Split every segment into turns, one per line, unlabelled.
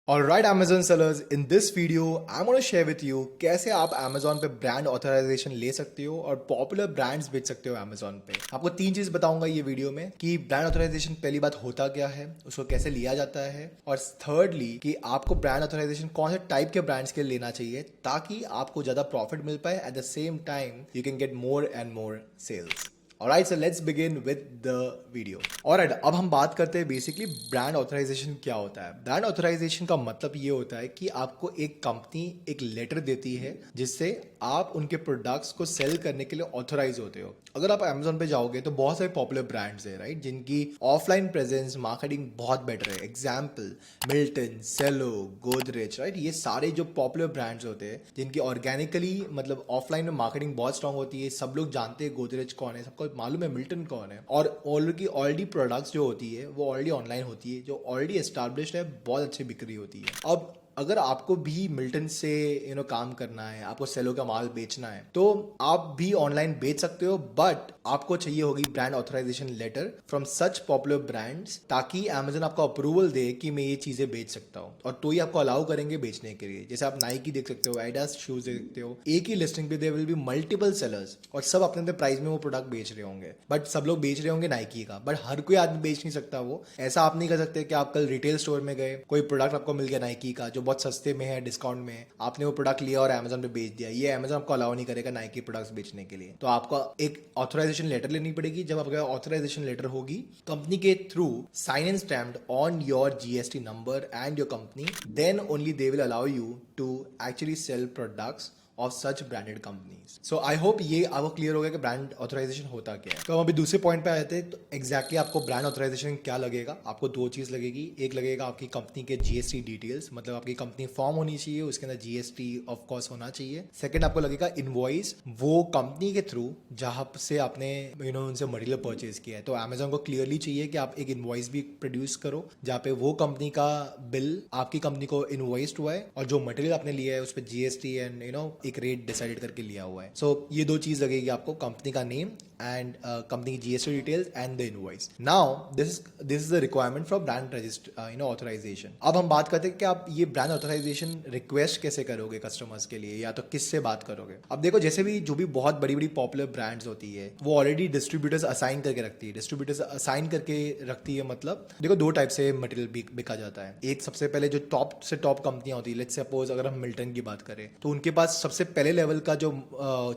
Alright Amazon sellers, in this video I'm going to share with you कैसे आप Amazon पे brand authorisation ले सकते हो और पॉपुलर ब्रांड्स बेच सकते हो Amazon पे। आपको तीन चीज बताऊंगा ये वीडियो में कि ब्रांड ऑथराइजेशन पहली बात होता क्या है, उसको कैसे लिया जाता है, और थर्डली कि आपको ब्रांड ऑथराइजेशन कौन से टाइप के ब्रांड्स के लिए लेना चाहिए ताकि आपको ज्यादा प्रॉफिट मिल पाए, at the same time you can get more and more sales. Alright, so let's begin with the video. Alright, अब हम बात करते हैं बेसिकली ब्रांड ऑथराइजेशन क्या होता है। ब्रांड ऑथराइजेशन का मतलब ये होता है कि आपको एक कंपनी एक लेटर देती है जिससे आप उनके प्रोडक्ट्स को सेल करने के लिए ऑथराइज होते हो। अगर आप Amazon पे जाओगे तो बहुत सारे पॉपुलर ब्रांड्स है, राइट, जिनकी ऑफलाइन प्रेजेंस मार्केटिंग बहुत बेटर है। एग्जाम्पल मिल्टन, सेलो, गोदरेज, राइट, ये सारे जो पॉपुलर ब्रांड्स होते हैं जिनकी ऑर्गेनिकली मतलब ऑफलाइन में मार्केटिंग बहुत स्ट्रांग होती है। सब लोग जानते हैं गोदरेज कौन है, सबको मालूम है मिल्टन कौन है, और ऑलरेडी प्रोडक्ट्स जो होती है वो ऑलरेडी ऑनलाइन होती है, जो ऑलरेडी एस्टैब्लिश्ड है, बहुत अच्छी बिक्री होती है। अब अगर आपको भी मिल्टन से काम करना है, आपको सेलो का माल बेचना है, तो आप भी ऑनलाइन बेच सकते हो, बट आपको चाहिए होगी brand authorization letter from such popular brands, ताकि Amazon आपको अप्रूवल दे कि मैं ये चीजें बेच सकता हूँ, और तो ही आपको अलाउ करेंगे बेचने के लिए। जैसे आप नाइकी देख सकते हो, एडास शूज देख सकते हो, एक ही लिस्टिंग पे there will be multiple sellers और सब अपने अपने प्राइस में वो प्रोडक्ट बेच रहे होंगे, बट सब लोग बेच रहे होंगे नाइकी का, बट हर कोई आदमी बेच नहीं सकता वो। ऐसा आप नहीं कर सकते कि आप कल रिटेल स्टोर में गए, कोई प्रोडक्ट आपको मिल गया नाइकी का जो बहुत सस्ते में है, डिस्काउंट में है, आपने वो प्रोडक्ट लिया और Amazon पे बेच दिया। ये Amazon आपको अलाउ नहीं करेगा नाइकी प्रोडक्ट्स बेचने के लिए। तो आपको एक ऑथराइजेशन लेटर लेनी पड़ेगी। जब आपका ऑथराइजेशन लेटर होगी कंपनी के through sign and stamped on your GST number and your company, then only they will allow you to actually sell products of such branded companies. So I hope ये आपको clear हो गया कि brand authorisation होता क्या है। तो हम अभी दूसरे पॉइंट पे आए थे। तो एग्जैक्टली आपको ब्रांड ऑथराइजेशन क्या लगेगा, आपको दो चीज लगेगी। एक लगेगा आपकी कंपनी के GST डिटेल्स, मतलब आपकी कंपनी फॉर्म होनी चाहिए, उसके अंदर GST ऑफ कोर्स होना चाहिए। सेकंड आपको लगेगा इनवॉइस, वो कंपनी के थ्रू जहां से आपने उनसे मटेरियल परचेज किया है। तो Amazon को क्लियरली चाहिए कि आप एक इनवॉइस भी प्रोड्यूस करो जहाँ पे वो कंपनी का बिल आपकी कंपनी को इनवॉइस्ड हुआ है, और जो मटेरियल आपने लिया है उस पर GST एंड एक रेट डिसाइड करके लिया हुआ है। सो ये दो चीज लगेगी आपको, कंपनी का नेम एंड कंपनी की GST details and the invoice. Now this is the requirement for brand register authorization. अब हम बात करते हैं कि आप ये ब्रांड ऑथराइजेशन रिक्वेस्ट कैसे करोगे कस्टमर्स के लिए, या तो किससे बात करोगे। अब देखो, जैसे भी जो भी बहुत बड़ी बड़ी पॉपुलर ब्रांड्स होती है वो ऑलरेडी डिस्ट्रीब्यूटर्स असाइन करके रखती है। डिस्ट्रीब्यूटर्स असाइन करके रखती है, मतलब देखो दो टाइप से मटेरियल बिका जाता है। एक सबसे पहले जो टॉप से टॉप कंपनियां होती है, लेट्स सपोज अगर हम मिल्टन की बात करें, तो उनके पास सबसे पहले लेवल का जो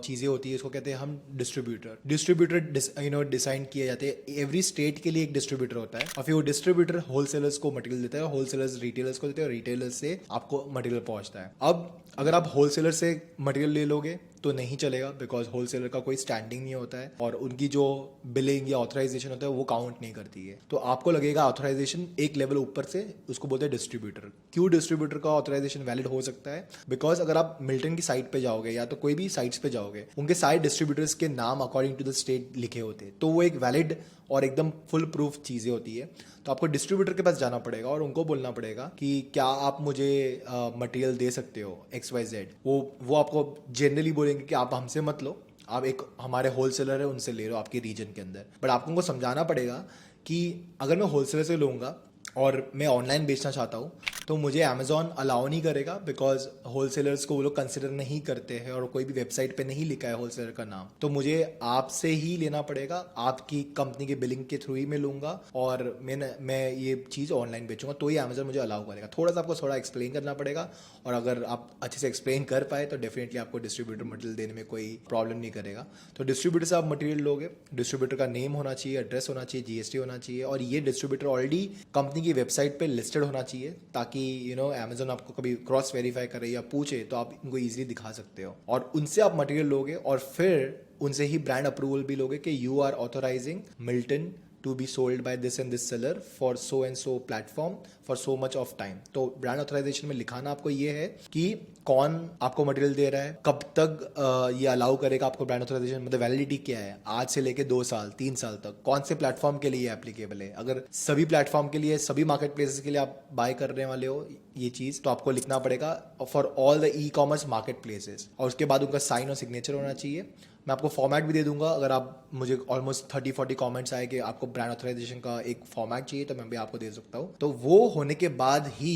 चीजें होती है उसको कहते हैं हम डिस्ट्रीब्यूटर डिसाइड किए जाते हैं। एवरी स्टेट के लिए एक डिस्ट्रीब्यूटर होता है, और फिर वो डिस्ट्रीब्यूटर होलसेलर्स को मटेरियल देता है, होलसेलर्स रिटेलर्स को देते हैं, और रिटेलर्स से आपको मटेरियल पहुंचता है। अब अगर आप होलसेलर से मटेरियल ले लोगे तो नहीं चलेगा, बिकॉज होलसेलर का कोई स्टैंडिंग नहीं होता है और उनकी जो बिलिंग या ऑथराइजेशन होता है वो काउंट नहीं करती है। तो आपको लगेगा ऑथराइजेशन एक लेवल ऊपर से, उसको बोलते हैं डिस्ट्रीब्यूटर। क्यों डिस्ट्रीब्यूटर का ऑथराइजेशन वैलिड हो सकता है? बिकॉज अगर आप मिल्टन की साइट पे जाओगे या तो कोई भी साइट्स पे जाओगे, उनके सारे डिस्ट्रीब्यूटर्स के नाम अकॉर्डिंग टू द स्टेट लिखे होते हैं, तो वो एक वैलिड और एकदम फुल प्रूफ चीज़ें होती है। तो आपको डिस्ट्रीब्यूटर के पास जाना पड़ेगा और उनको बोलना पड़ेगा कि क्या आप मुझे मटेरियल दे सकते हो XYZ। वो आपको जनरली बोलेंगे कि आप हमसे मत लो, आप एक हमारे होलसेलर है उनसे ले लो आपके रीजन के अंदर। बट आपको उनको समझाना पड़ेगा कि अगर मैं होलसेलर से लूँगा और मैं ऑनलाइन बेचना चाहता हूँ तो मुझे Amazon अलाउ नहीं करेगा, बिकॉज होलसेलर्स को वो लोग कंसिडर नहीं करते हैं और कोई भी वेबसाइट पे नहीं लिखा है होलसेलर का नाम। तो मुझे आपसे ही लेना पड़ेगा, आपकी कंपनी के बिलिंग के थ्रू ही मैं लूँगा, और मैं ये चीज़ ऑनलाइन बेचूंगा, तो ही Amazon मुझे अलाउ करेगा। थोड़ा सा आपको थोड़ा एक्सप्लेन करना पड़ेगा, और अगर आप अच्छे से एक्सप्लेन कर पाए तो डेफिनेटली आपको डिस्ट्रीब्यूटर मटेरियल देने में कोई प्रॉब्लम नहीं करेगा। तो डिस्ट्रीब्यूटर से आप मटेरियल लोगे, डिस्ट्रीब्यूटर का नेम होना चाहिए, एड्रेस होना चाहिए, GST होना चाहिए, और ये डिस्ट्रीब्यूटर ऑलरेडी कंपनी की वेबसाइट पे लिस्टेड होना चाहिए, ताकि Amazon आपको कभी क्रॉस वेरीफाई करे या पूछे तो आप इनको इजीली दिखा सकते हो। और उनसे आप मटेरियल लोगे और फिर उनसे ही ब्रांड अप्रूवल भी लोगे कि you are authorizing Milton to be sold by this and this seller for so and so platform for so much of time. तो ब्रांड ऑथराइजेशन में लिखाना आपको ये है कि कौन आपको मटेरियल दे रहा है, कब तक ये अलाउ करेगा आपको ब्रांड ऑथराइजेशन, मतलब वैलिडिटी क्या है, आज से लेके 2 साल 3 साल तक, कौन से प्लेटफॉर्म के लिए एप्लीकेबल है। अगर सभी प्लेटफॉर्म के लिए, सभी मार्केट प्लेसेस के लिए आप बाय करने वाले हो ये चीज़, तो आपको लिखना पड़ेगा for all the e-commerce market places, और उसके बाद उनका साइन और सिग्नेचर होना चाहिए। मैं आपको फॉर्मेट भी दे दूंगा, अगर आप मुझे ऑलमोस्ट 30-40 कमेंट्स आए कि आपको ब्रांड ऑथराइजेशन का एक फॉर्मेट चाहिए तो मैं भी आपको दे सकता हूँ। तो वो होने के बाद ही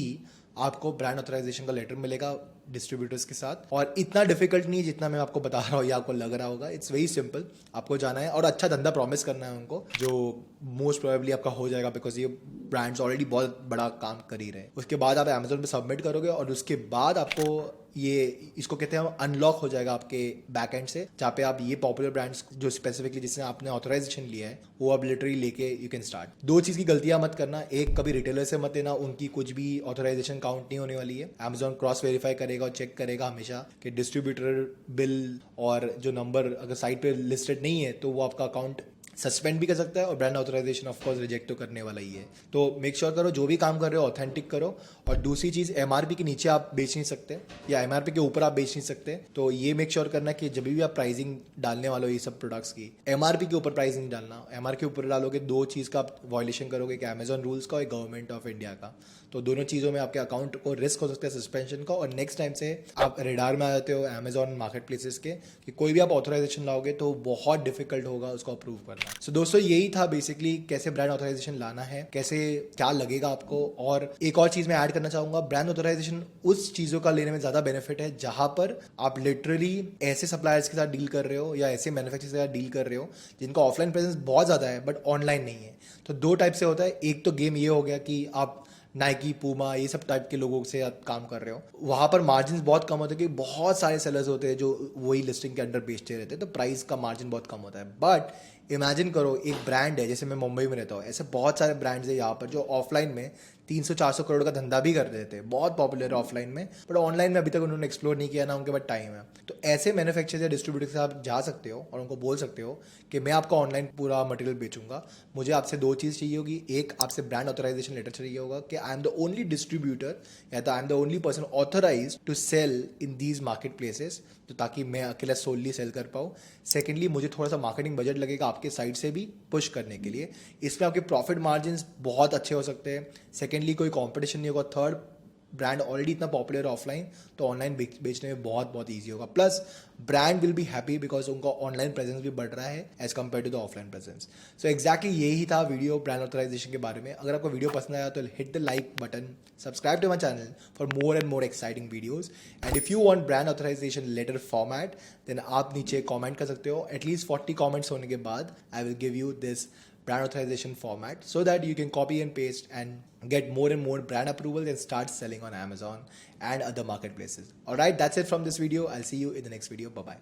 आपको ब्रांड ऑथराइजेशन का लेटर मिलेगा डिस्ट्रीब्यूटर्स के साथ। और इतना डिफिकल्ट नहीं है जितना मैं आपको बता रहा हूँ या आपको लग रहा होगा। It's very simple. आपको जाना है और अच्छा धंधा प्रॉमिस करना है उनको, जो मोस्ट प्रोबेबली आपका हो जाएगा बिकॉज ये ब्रांड्स ऑलरेडी बहुत बड़ा काम कर ही रहे हैं। उसके बाद आप अमेजोन पे सबमिट करोगे और उसके बाद आपको ये इसको कहते हैं अनलॉक हो जाएगा आपके बैक एंड से, जहाँ पे आप ये पॉपुलर ब्रांड्स जो स्पेसिफिकली जिसने आपने ऑथराइजेशन लिया है वो अब लिटरली लेके यू कैन स्टार्ट। दो चीज़ की गलतियां मत करना। एक, कभी रिटेलर से मत लेना, उनकी कुछ भी ऑथराइजेशन काउंट नहीं होने वाली है। अमेजोन क्रॉस वेरीफाई करेगा और चेक करेगा हमेशा कि डिस्ट्रीब्यूटर बिल और जो नंबर अगर साइट पे लिस्टेड नहीं है तो वो आपका अकाउंट सस्पेंड भी कर सकता है और brand authorization of course reject तो करने वाला ही है। तो मेक श्योर करो जो भी काम कर रहे हो ऑथेंटिक करो। और दूसरी चीज़, एमआरपी के नीचे आप बेच नहीं सकते या एमआरपी के ऊपर आप बेच नहीं सकते। तो ये मेक श्योर करना कि जब भी आप प्राइसिंग डालने वाले हो ये सब प्रोडक्ट्स की, एमआरपी के ऊपर प्राइस नहीं डालना। एमआरपी के ऊपर डालोगे दो चीज़ का आप वायलेशन करोगे, कि अमेजोन रूल्स का और गवर्नमेंट ऑफ इंडिया का। तो दोनों चीज़ों में आपके अकाउंट को रिस्क हो सकता है सस्पेंशन का, और नेक्स्ट टाइम से आप रेडार में आ जाते हो अमेजोन मार्केट प्लेसेस के कि कोई भी आप ऑथराइजेशन लाओगे तो बहुत डिफिकल्ट होगा उसको अप्रूव करना। सो दोस्तों यही था बेसिकली कैसे ब्रांड ऑथराइजेशन लाना है, कैसे क्या लगेगा आपको। और एक और चीज़ मैं ऐड करना चाहूँगा, ब्रांड ऑथराइजेशन उस चीज़ों का लेने में ज़्यादा बेनिफिट है जहाँ पर आप लिटरली ऐसे सप्लायर्स के साथ डील कर रहे हो या ऐसे मैन्युफैक्चरर्स के साथ डील कर रहे हो जिनका ऑफलाइन प्रेजेंस बहुत ज़्यादा है बट ऑनलाइन नहीं है। तो दो टाइप से होता है। एक तो गेम ये हो गया कि आप नाइकी, पूमा, ये सब टाइप के लोगों से आप काम कर रहे हो, वहाँ पर मार्जिन बहुत कम होते हैं क्योंकि बहुत सारे सेलर्स होते हैं जो वही लिस्टिंग के अंडर बेचते रहते हैं, तो प्राइस का मार्जिन बहुत कम होता है। बट इमेजिन करो एक ब्रांड है, जैसे मैं मुंबई में रहता हूँ, ऐसे बहुत सारे ब्रांड्स है यहाँ पर जो ऑफलाइन में 300-400 करोड़ का धंधा भी कर देते हैं, बहुत पॉपुलर है ऑफलाइन में, बट ऑनलाइन में अभी तक उन्होंने एक्सप्लोर नहीं किया ना उनके पास टाइम है। तो ऐसे मैन्युफैक्चरर्स या डिस्ट्रीब्यूटर से आप जा सकते हो और उनको बोल सकते हो कि मैं आपका ऑनलाइन पूरा मटेरियल बेचूंगा, मुझे आपसे दो चीज़ चाहिए होगी। एक, आपसे ब्रांड ऑथराइजेशन लेटर चाहिए होगा कि I am the only distributor या तो I am the only person authorize to sell in these market places, तो ताकि मैं अकेला सोलली सेल कर पाऊँ। सेकेंडली, मुझे थोड़ा सा मार्केटिंग बजट लगेगा आपके साइड से भी पुश करने के लिए, इसमें आपके प्रॉफिट मार्जिन बहुत अच्छे हो सकते हैं। सेकेंडली, कोई कॉम्पिटिशन नहीं होगा। थर्ड, ब्रांड ऑलरेडी इतना पॉपुलर है ऑफलाइन, तो ऑनलाइन बेचने में बहुत बहुत ईजी होगा। Plus brand will be happy because उनका ऑनलाइन प्रेजेंस भी बढ़ रहा है as compare to the offline presence. So exactly यही था वीडियो ब्रांड ऑथराइजेशन के बारे में। अगर आपको वीडियो पसंद आया तो hit the like button, subscribe to my channel for more and more exciting videos. And if you want brand authorization letter format then आप नीचे कॉमेंट कर सकते हो। एटलीस्ट 40 कॉमेंट्स होने के बाद I will give you this brand authorization format so that you can copy and paste and get more and more brand approvals and start selling on Amazon and other marketplaces. Alright, that's it from this video. I'll see you in the next video. Bye bye.